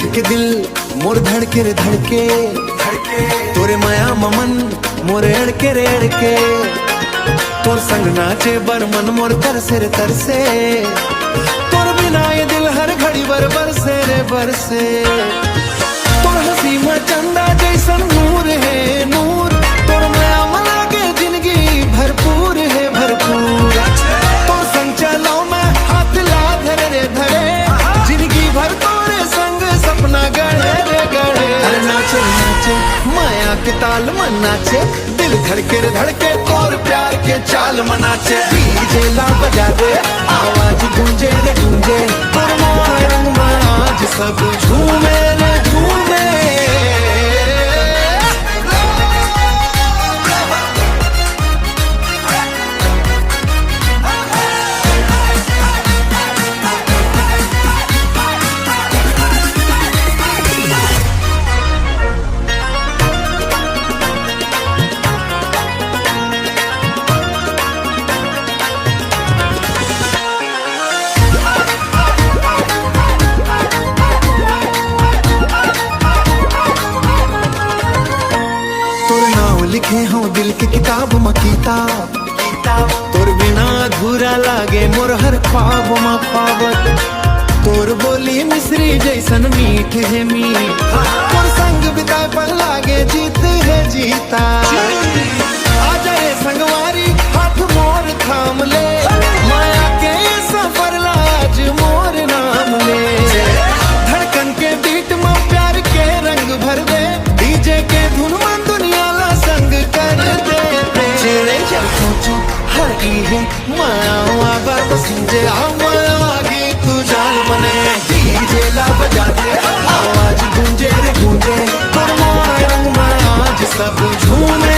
देख के दिल मोर धड़के रे धड़के तोरे माया ममन मोरे अड़के रे अड़के तोर संग नाचे बर मन मोर तरसे रे तरसे तोर बिना ये दिल हर घड़ी बर बरसे रे बरसे तोर हंसी में चंदा जैसन नूर है नूर तोर माया मला के जिंदगी भरपूर है भरपूर तोर संग चलो मैं हाथ ला धरे रे धरे जिंदगी भर तोरे संग सपना गढ़े रे गढ़े अरे नाचे नाचे माया के ताल मन नाचे दिल धड़के रे धड़के तोर प्यार के चाल मनाचे डीजे ला बजा दे आवाज गूंजे रे गूंजे तोर मोर रंग में आज सब झूमे रे झूमे लिखे हो दिल की किताब मकीता तोर बिना अधूरा लागे मोर हर ख्वाब मा ख्वाबत तोर बोली मिश्री जैसन मीठ है मीठ तोर संग बिताए पल लागे जीत है जीता आ जाए संगवारी हाथ मोर थाम ले माया के सफर लाज मोर नाम ले धड़कन के बीट में प्यार के रंग भर दे डीजे के धुन में दुनिया संग कर दे चेड़े चल सोचो हर है माया बात समझे माया आगे तू जान बने डीजे ला बजा दे आवाज गूंजे रे गूंजे तोर मोर रंग में आज सब झूमे